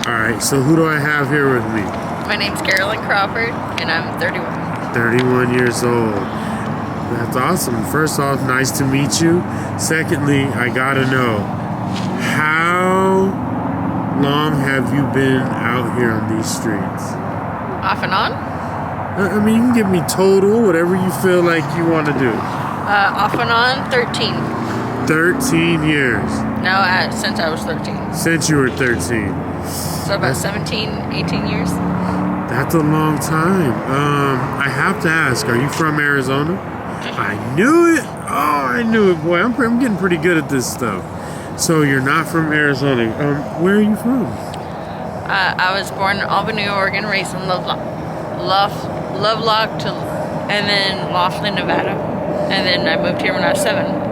Alright, so who do I have here with me? My name's Carolyn Crawford, and I'm 31. 31 years old. That's awesome. First off, nice to meet you. Secondly, I gotta know, how long have you been out here on these streets? Off and on? I mean, you can give me total, whatever you feel like you want to do. Off and on, 13. 13 years. No, since I was 13. Since you were 13. So about 17, 18 years. That's a long time. I have to ask, are you from Arizona? I knew it. Oh, I knew it. Boy, I'm getting pretty good at this stuff. So you're not from Arizona. Where are you from? I was born in Albany, Oregon, raised in Lovelock and then Laughlin, Nevada. And then I moved here when I was 7.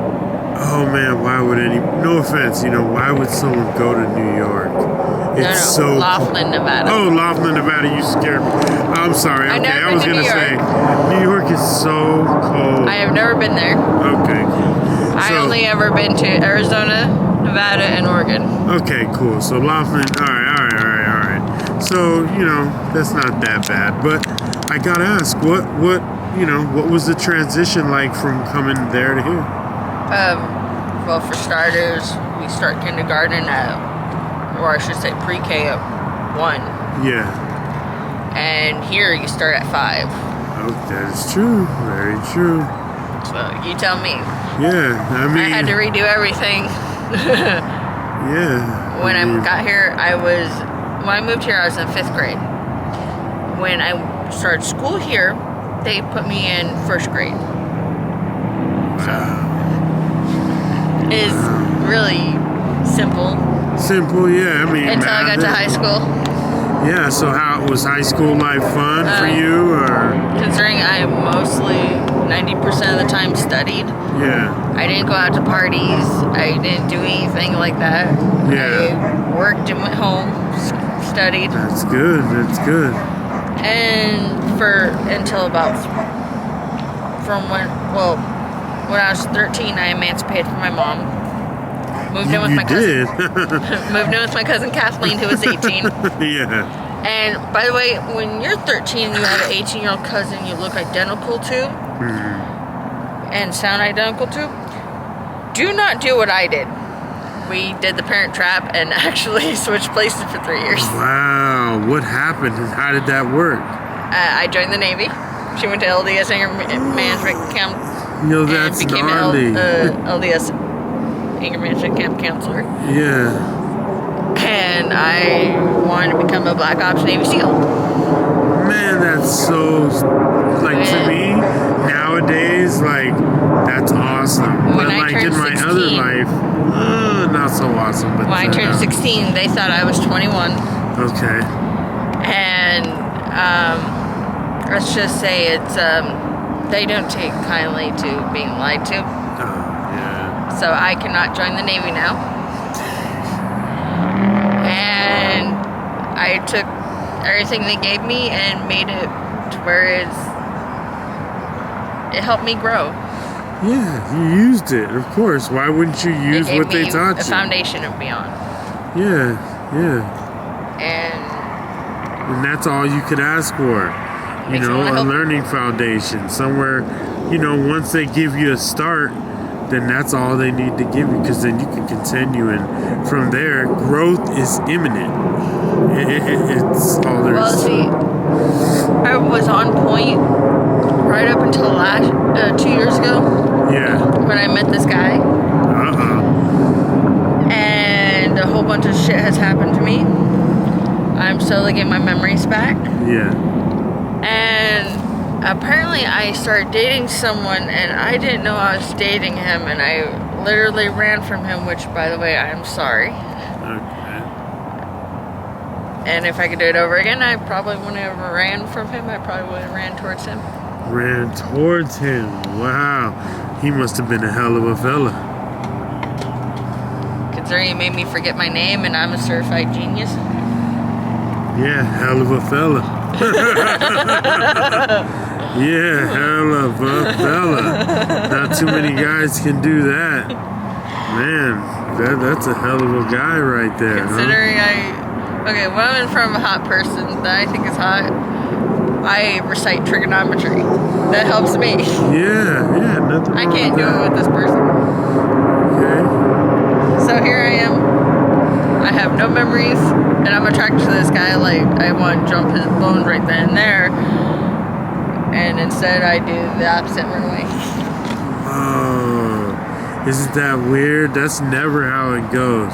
Oh man, why would no offense, why would someone go to New York? It's no, Laughlin, Nevada. Oh, Laughlin, Nevada, you scared me. I'm sorry. Okay, I was going to say, New York is so cold. I have never been there. Okay, cool. I only ever been to Arizona, Nevada, and Oregon. Okay, cool. So Laughlin, all right. So, that's not that bad. But I got to ask, what was the transition like from coming there to here? Well, for starters, we start kindergarten or I should say pre-K at 1. Yeah. And here you start at 5. Oh, that is true. Very true. So you tell me. Yeah, I mean, I had to redo everything. Yeah. When I got here, when I moved here, I was in 5th grade. When I started school here, they put me in 1st grade. Wow. Is really simple. Simple, yeah. I mean, until I got to high school. Yeah. So, how was high school life fun for you, or? Considering I mostly 90% of the time studied. Yeah. I didn't go out to parties. I didn't do anything like that. Yeah. I worked and went home, studied. That's good. That's good. And until about when I was 13, I emancipated from my mom. Moved in with my cousin. Moved in with my cousin Kathleen, who was 18. Yeah. And by the way, when you're 13 and you have an 18-year-old cousin you look identical to and sound identical to, do not do what I did. We did the Parent Trap and actually switched places for 3 years. Wow. What happened and how did that work? I joined the Navy. She went to LDS Anger Management Camp. That's and became gnarly. LDS Anger Management Camp counselor. Yeah. And I wanted to become a Black Ops Navy SEAL. Man, that's so, to me, nowadays, that's awesome. When But I turned in my 16, other life, not so awesome. But when I turned 16, they thought I was 21. Okay. And let's just say they don't take kindly to being lied to. Yeah. So I cannot join the Navy now. And I took everything they gave me and made it to where it helped me grow. Yeah, you used it, of course. Why wouldn't you use what they taught you? A foundation of beyond. Yeah. And that's all you could ask for. A learning foundation. Somewhere, once they give you a start, then that's all they need to give you, because then you can continue, and from there, growth is imminent. It's all there is. Well, see, I was on point right up until 2 years ago. Yeah. When I met this guy. And a whole bunch of shit has happened to me. I'm slowly getting my memories back. Yeah. And apparently I started dating someone and I didn't know I was dating him, and I literally ran from him, which, by the way, I'm sorry. Okay. And if I could do it over again, I probably wouldn't have ran from him. I probably would have ran towards him. Ran towards him. Wow. He must have been a hell of a fella. Considering he made me forget my name and I'm a certified genius. Yeah, hell of a fella. Yeah, hell of a fella. Not too many guys can do that. Man, that's a hell of a guy right there. Considering I Okay, when I'm in front of a hot person that I think is hot, I recite trigonometry. That helps me. Yeah, nothing wrong I can't with do that. it with this person. Okay. So here I am. I have no memories, and I'm attracted to this guy. Like, I want to jump his bone right then and there. And instead, I do the opposite and run away. Oh, isn't that weird? That's never how it goes.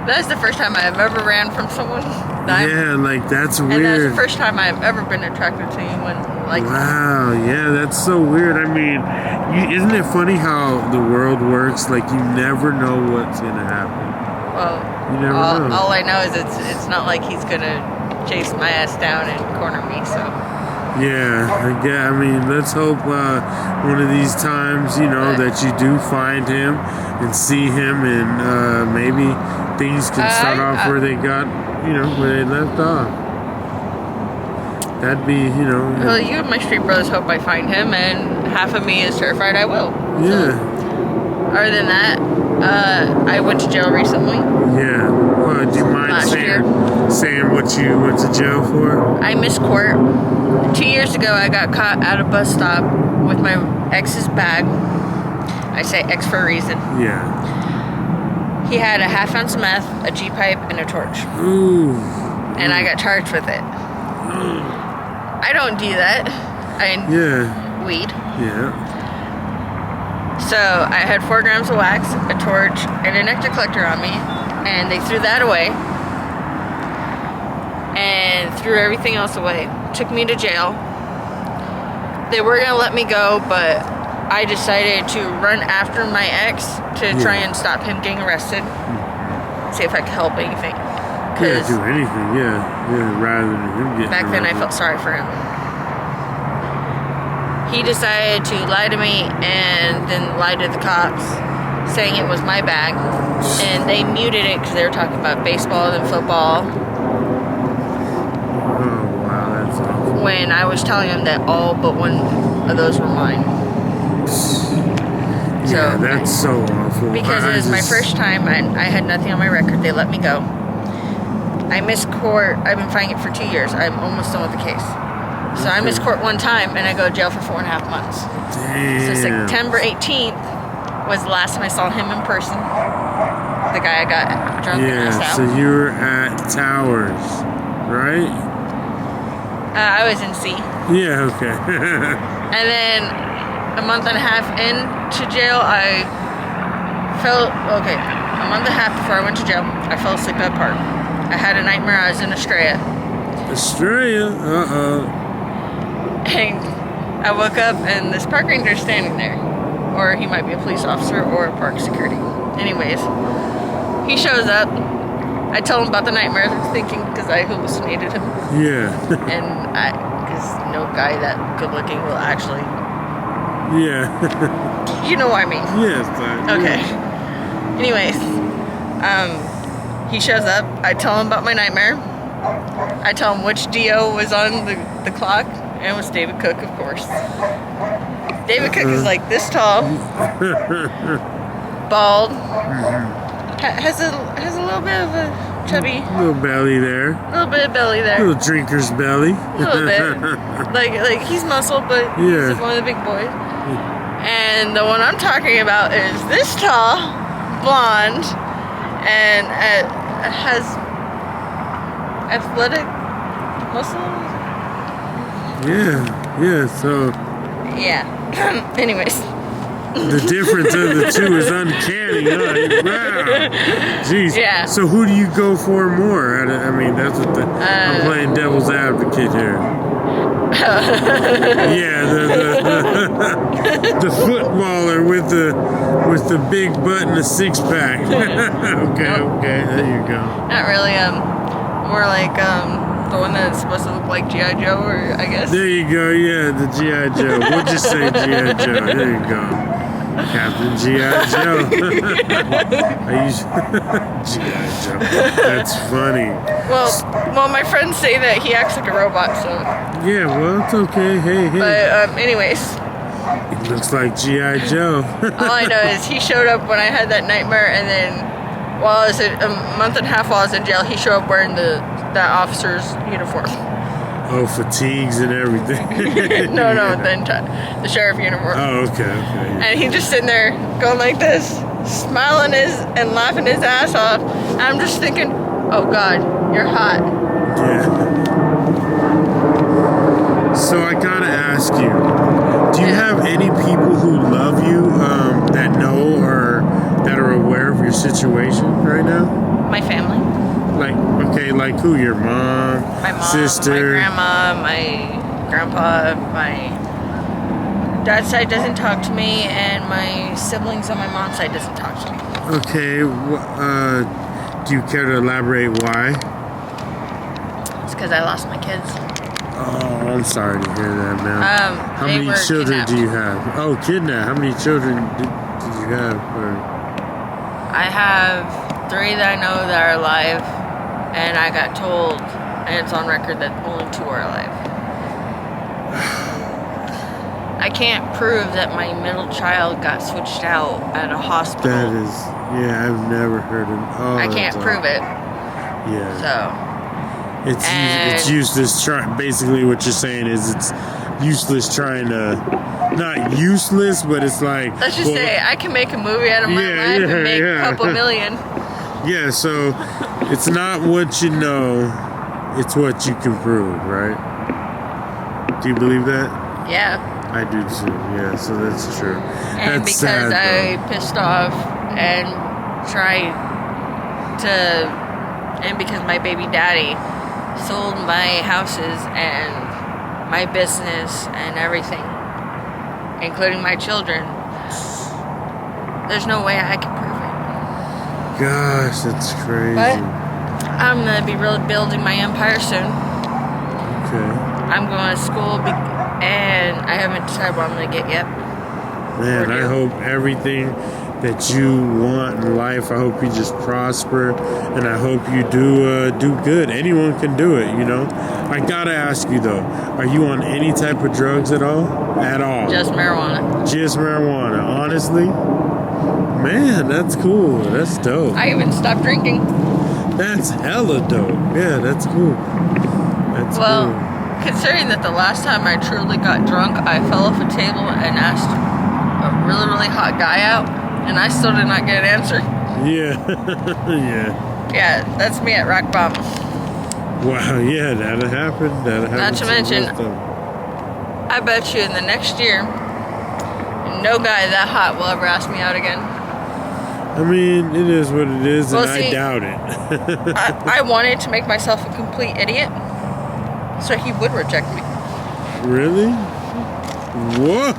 That's the first time I've ever ran from someone. Yeah, like that's weird. And that's the first time I've ever been attracted to anyone like that. Wow, yeah, that's so weird. I mean, isn't it funny how the world works? Like, you never know what's gonna happen. Well, You never know. all I know is it's not like he's gonna chase my ass down and corner me. So Yeah, I mean, let's hope one of these times, that you do find him and see him, and maybe things can start off where they got, where they left off. That'd be, Well, you and my street brothers hope I find him, and half of me is terrified I will. Yeah. So, other than that, I went to jail recently. Yeah. Well, do you mind saying what you went to jail for? I missed court. 2 years ago, I got caught at a bus stop with my ex's bag. I say ex for a reason. Yeah. He had a half-ounce of meth, a G-pipe, and a torch. Ooh. And I got charged with it. I don't do that. Weed. Yeah. So I had 4 grams of wax, a torch, and a nectar collector on me, and they threw that away and threw everything else away. Took me to jail. They were gonna let me go, but I decided to run after my ex to try and stop him getting arrested. See if I could help anything. Yeah, do anything, yeah, rather than him getting back then I arrested. felt sorry for him. He decided to lie to me and then lie to the cops, saying it was my bag, and they muted it because they were talking about baseball and football. Oh, wow, that's awful. When I was telling them that all but one of those were mine. Yeah, that's so awful. Because it was my first time, and I had nothing on my record. They let me go. I missed court. I've been fighting it for 2 years. I'm almost done with the case. So I missed court one time, and I go to jail for 4.5 months. Damn. So September 18th was the last time I saw him in person. The guy I got drunk and passed out. So you were at Towers, right? I was in C. Yeah, okay. And then a month and a half into jail, a month and a half before I went to jail, I fell asleep at a park. I had a nightmare I was in Australia. Australia? Uh-oh. And I woke up and this park ranger is standing there. Or he might be a police officer or a park security. Anyways, he shows up. I tell him about the nightmare I was thinking because I hallucinated him. Yeah. And because no guy that good looking will actually... Yeah. You know what I mean. Yes. Okay. Anyways, he shows up. I tell him about my nightmare. I tell him which DO was on the clock, and it was David Cook, of course. David Cook is like this tall, bald, has a little bit of a chubby, little belly there. A little bit of belly there. Little drinker's belly. A little bit. Like he's muscled, but he's one of the big boys. And the one I'm talking about is this tall, blonde, and has athletic muscles. Yeah, so... Yeah. Anyways. The difference of the two is uncanny, huh? Wow. Jeez. Yeah. So who do you go for more? I mean, that's what I'm playing devil's advocate here. Yeah, the footballer with the big butt and the 6-pack. Okay, there you go. Not really. More like the one that's supposed to look like G.I. Joe, or I guess. There you go. Yeah, the G.I. Joe. We'll just say G.I. Joe. There you go. Captain G.I. Joe. G.I. Joe. That's funny. Well, my friends say that he acts like a robot, so. Yeah, well, it's okay. Hey. But anyways. It looks like G.I. Joe. All I know is he showed up when I had that nightmare, and then while I was a month and a half while I was in jail, he showed up wearing that officer's uniform. Oh, fatigues and everything. No, the sheriff uniform. Oh, okay. And he just sitting there going like this, smiling and laughing his ass off. And I'm just thinking, oh God, you're hot. Yeah. So I gotta ask you, do you have any people who love you that know or that are aware of your situation right now? My family. Like who? Your mom, my mom, sister, my grandma, my grandpa, my dad's side doesn't talk to me, and my siblings on my mom's side doesn't talk to me. Okay, do you care to elaborate why? It's because I lost my kids. Oh, I'm sorry to hear that, man. How many children do you have? Oh, kidnapped. How many children did you have? I have 3 that I know that are alive, and I got told, and it's on record, that only 2 are alive. I can't prove that my middle child got switched out at a hospital. That is, I've never heard of. Oh, I can't prove it. Yeah. So. It's useless. Basically, what you're saying is it's useless trying to. Not useless, but it's like. Let's just say I can make a movie out of my life and make a couple million. Yeah, so it's not what you know, it's what you can prove, right? Do you believe that? Yeah. I do too, yeah, so that's true. And that's because sad, I pissed off and tried to, and because my baby daddy sold my houses and my business and everything, including my children, there's no way I can prove it. Gosh, that's crazy. But I'm going to be building my empire soon. Okay. I'm going to school and I haven't decided what I'm going to get yet. Man, I hope everything that you want in life, I hope you just prosper, and I hope you do good. Anyone can do it, you know. I gotta ask you though, are you on any type of drugs at all? At all? Just marijuana. Just marijuana. Honestly, man, that's cool. That's dope. I even stopped drinking. That's hella dope. Yeah, that's cool. That's cool. Considering that the last time I truly got drunk, I fell off a table and asked a really, really hot guy out, and I still did not get an answer. Yeah. Yeah, that's me at rock bottom. Wow, yeah, that'll happen. Not to mention, I bet you in the next year, no guy that hot will ever ask me out again. I mean, it is what it is, and see, I doubt it. I wanted to make myself a complete idiot, so he would reject me. Really? Whoa!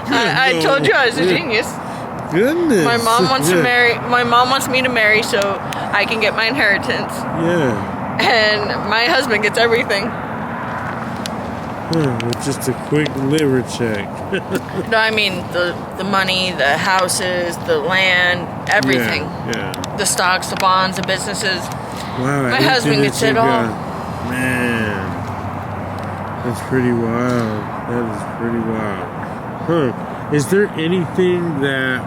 I told you I was a genius. Goodness. My mom wants to marry. My mom wants me to marry so I can get my inheritance. Yeah. And my husband gets everything. With just a quick liver check. No, I mean the money, the houses, the land, everything. Yeah. The stocks, the bonds, the businesses. Wow. My husband gets it all. Man. That's pretty wild. That is pretty wild. Huh. Is there anything that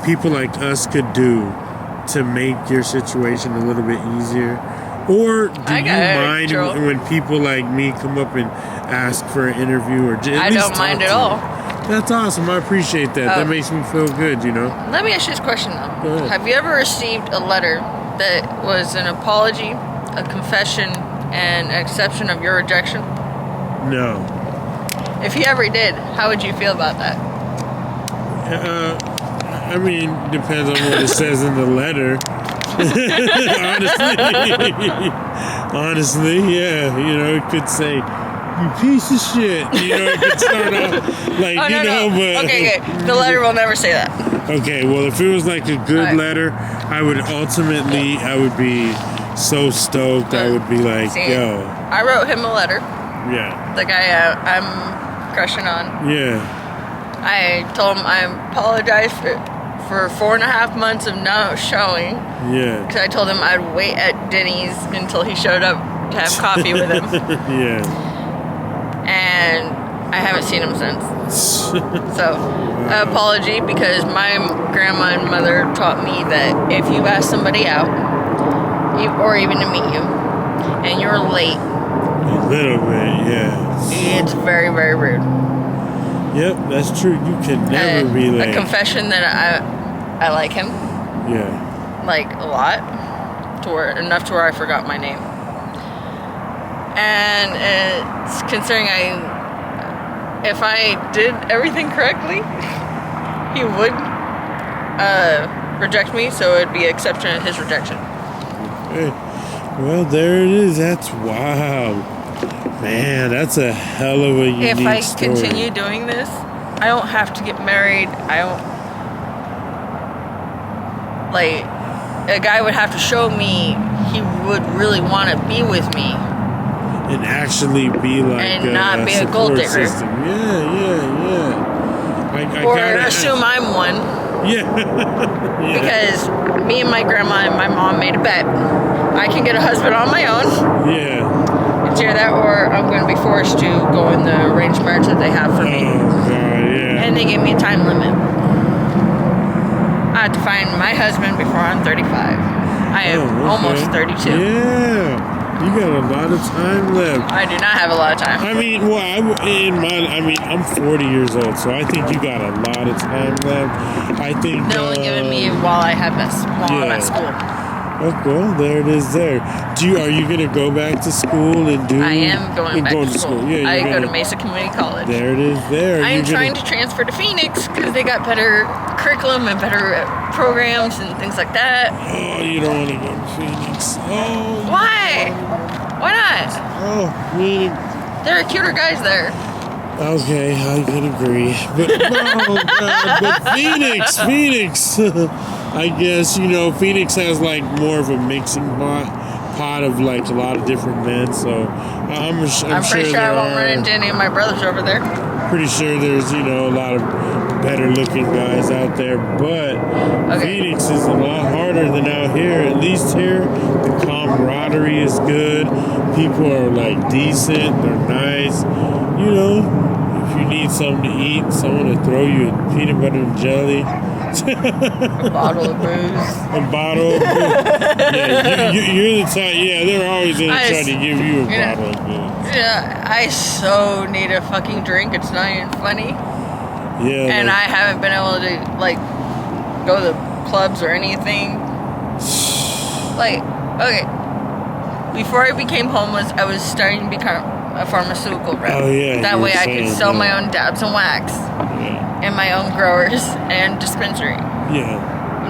people like us could do to make your situation a little bit easier? Or do you mind when people like me come up and ask for an interview or I don't mind at all. That's awesome. I appreciate that. That makes me feel good, you know. Let me ask you this question though. Go ahead. Have you ever received a letter that was an apology, a confession, and an acceptance of your rejection? No. If you ever did, how would you feel about that? I mean, depends on what it says in the letter. Honestly, yeah. You know, it could say, "You piece of shit." You know, it could start off like, but... Okay. The letter will never say that. Okay, well, if it was like a good letter, I would be so stoked. I would be like, yo. I wrote him a letter. Yeah. The guy I'm crushing on. Yeah. I told him I apologize for 4.5 months of not showing. Yeah. Because I told him I'd wait at Denny's until he showed up to have coffee with him. Yeah. And I haven't seen him since. So, apology, because my grandma and mother taught me that if you ask somebody out, or even to meet you, and you're late, a little bit, yeah, it's very, very rude. Yep, that's true. You can never be late. A confession that I like him. Yeah. Like a lot, enough to where I forgot my name. And it's considering if I did everything correctly, he would reject me, so it'd be acceptance of his rejection. Okay. Well, there it is. That's wild. Man, that's a hell of a unique If I story. continue doing this, I don't have to get married. A guy would have to show me he would really want to be with me. And actually be like and not be a gold digger. System. Yeah. Or assume I'm one. Yeah. Because me and my grandma and my mom made a bet. I can get a husband on my own. Yeah. It's either that or I'm going to be forced to go in the arranged marriage that they have for me. Oh, God, yeah. And they gave me a time limit. I have to find my husband before I'm 35. I am almost 32. Yeah. You got a lot of time left. I do not have a lot of time. I mean, I'm 40 years old, so I think you got a lot of time left. I think They're only giving me while I'm at school. Oh, well, there it is. There. Are you gonna go back to school and do? I am going back to school. Yeah, I go to Mesa Community College. There it is. There. I am trying to transfer to Phoenix because they got better curriculum and better programs and things like that. Oh, you don't want to go to Phoenix. Oh. Why? Why not? Oh, Phoenix. There are cuter guys there. Okay, I can agree. But no, God, but Phoenix. I guess, Phoenix has like more of a mixing pot of like a lot of different men, so I'm pretty sure I won't run into any of my brothers over there. Pretty sure there's, a lot of better looking guys out there, but Phoenix is a lot harder than out here. At least here, the camaraderie is good. People are like decent, they're nice. If you need something to eat, someone to throw you a peanut butter and jelly. A bottle of booze. A bottle of booze. Yeah, you're the type. Yeah, they're always going to try to give you a bottle of booze. Yeah, I so need a fucking drink. It's not even funny. Yeah. And I haven't been able to go to clubs or anything. Before I became homeless, I was starting to become a pharmaceutical rep. Oh yeah. That way I could sell my own dabs and wax. Yeah. And my own growers and dispensary. Yeah.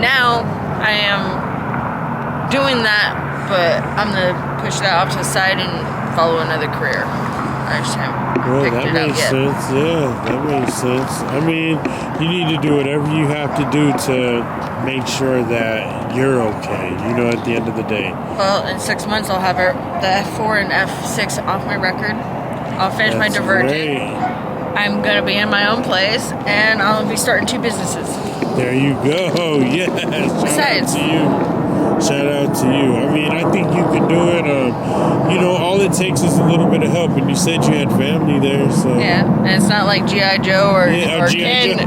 Now I am doing that, but I'm gonna push that off to the side and follow another career. I just haven't picked it out yet. Sense. Yeah, that makes sense. I mean, you need to do whatever you have to do to make sure that you're okay, at the end of the day. Well, in 6 months I'll have the F4 and F6 off my record. I'll finish my Divergent. Great. I'm going to be in my own place, and I'll be starting 2 businesses. There you go. Yes. Shout out to you. I mean, I think you can do it. All it takes is a little bit of help. And you said you had family there, so. Yeah, and it's not like G.I. Joe or Ken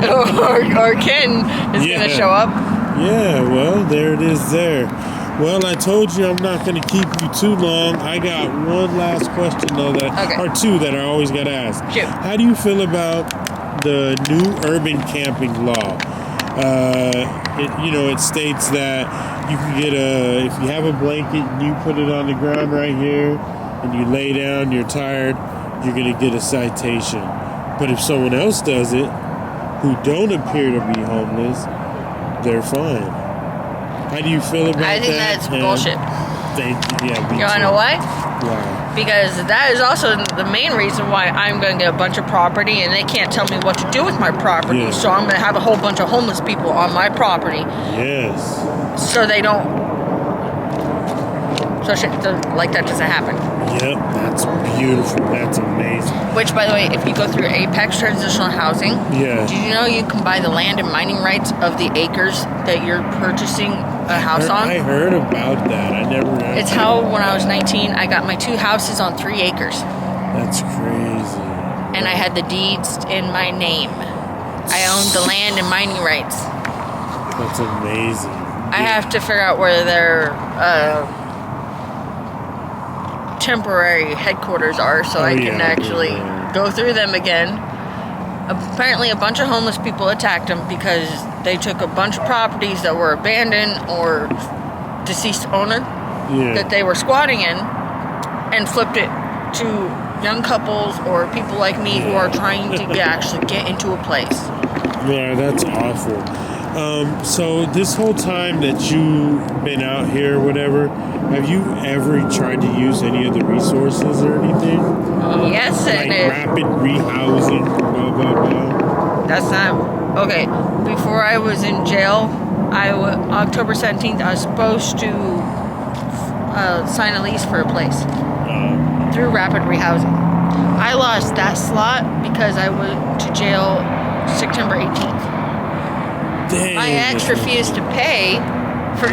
or Ken is going to show up. Yeah, well, there it is there. Well, I told you I'm not going to keep you too long. I got one last question, though, or two that I always got to ask. Shoot. How do you feel about the new urban camping law? It states that you can get if you have a blanket and you put it on the ground right here and you lay down, you're tired, you're going to get a citation. But if someone else does it, who don't appear to be homeless, they're fine. How do you feel about that? I think that's bullshit. Thank you. Yeah, you want to know why? Why? Because that is also the main reason why I'm going to get a bunch of property and they can't tell me what to do with my property. Yeah. So I'm going to have a whole bunch of homeless people on my property. Yes. So they don't... So shit like that doesn't happen. Yep, that's beautiful. That's amazing. Which, by the way, if you go through Apex Transitional Housing, did you know you can buy the land and mining rights of the acres that you're purchasing a house on? I heard about that. I never heard. It's how when I was 19, I got my 2 houses on 3 acres. That's crazy. and I had the deeds in my name. I owned the land and mining rights. That's amazing. I have to figure out where their temporary headquarters are so I can actually go through them again. Apparently a bunch of homeless people attacked them because they took a bunch of properties that were abandoned or deceased owner that they were squatting in and flipped it to young couples or people like me who are trying to actually get into a place. Yeah, that's awful. So this whole time that you've been out here or whatever, have you ever tried to use any of the resources or anything? Yes, like rapid rehousing, blah, blah, blah? That's not... Okay, before I was in jail, October 17th, I was supposed to sign a lease for a place through rapid rehousing. I lost that slot because I went to jail September 18th. Dang. My ex refused to pay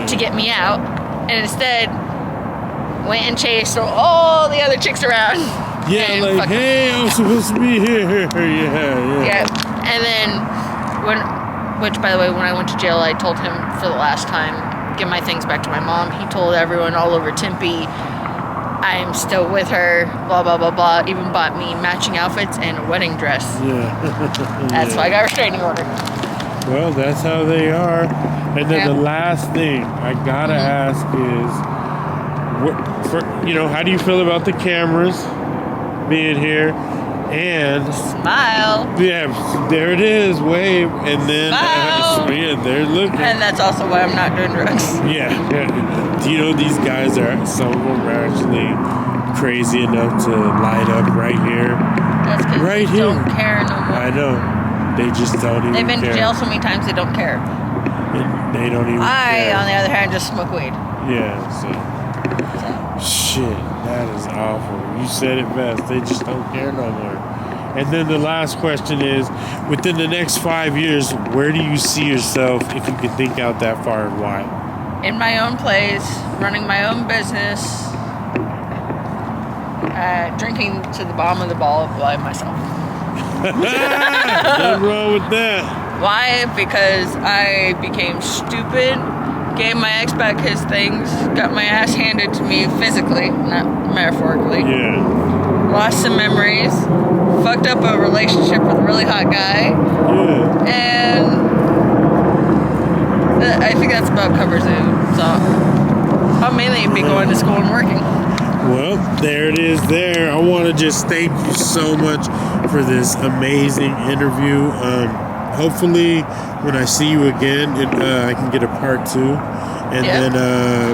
to get me out, and instead went and chased all the other chicks around. Yeah, like, hey, I'm supposed to be here. Yeah. And then which by the way, when I went to jail, I told him for the last time, give my things back to my mom. He told everyone all over Tempe, I'm still with her, blah, blah, blah, blah. Even bought me matching outfits and a wedding dress. Yeah. That's why I got a restraining order. Well, that's how they are. And then the last thing I gotta ask is, how do you feel about the cameras being here? And smile. Yeah, there it is. Wave, and then they're looking. And that's also why I'm not doing drugs. Yeah. Do you know these guys some of them are actually crazy enough to light up right here? That's because they don't care no more. I know. They just don't even care. They've been to jail so many times they don't care. They don't even care. I, on the other hand, just smoke weed. Yeah, so. Shit, that is awful. You said it best. They just don't care no more. And then the last question is, within the next 5 years, where do you see yourself if you could think out that far and why? In my own place, running my own business, drinking to the bottom of the ball by myself. Nothing wrong with that. Why? Because I became stupid, gave my ex back his things, got my ass handed to me physically, not metaphorically. Yeah. Lost some memories, fucked up a relationship with a really hot guy. Yeah. And I think that's about covers it. So I'll mainly be going to school and working. Well, there it is there. I want to just thank you so much for this amazing interview. Hopefully, when I see you again, I can get a part 2. And then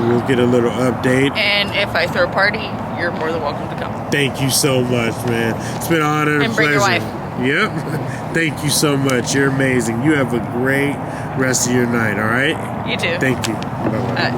we'll get a little update. And if I throw a party, you're more than welcome to come. Thank you so much, man. It's been an honor and bring pleasure. your wife. Yep. Thank you so much. You're amazing. You have a great rest of your night, all right? You too. Thank you. Bye-bye.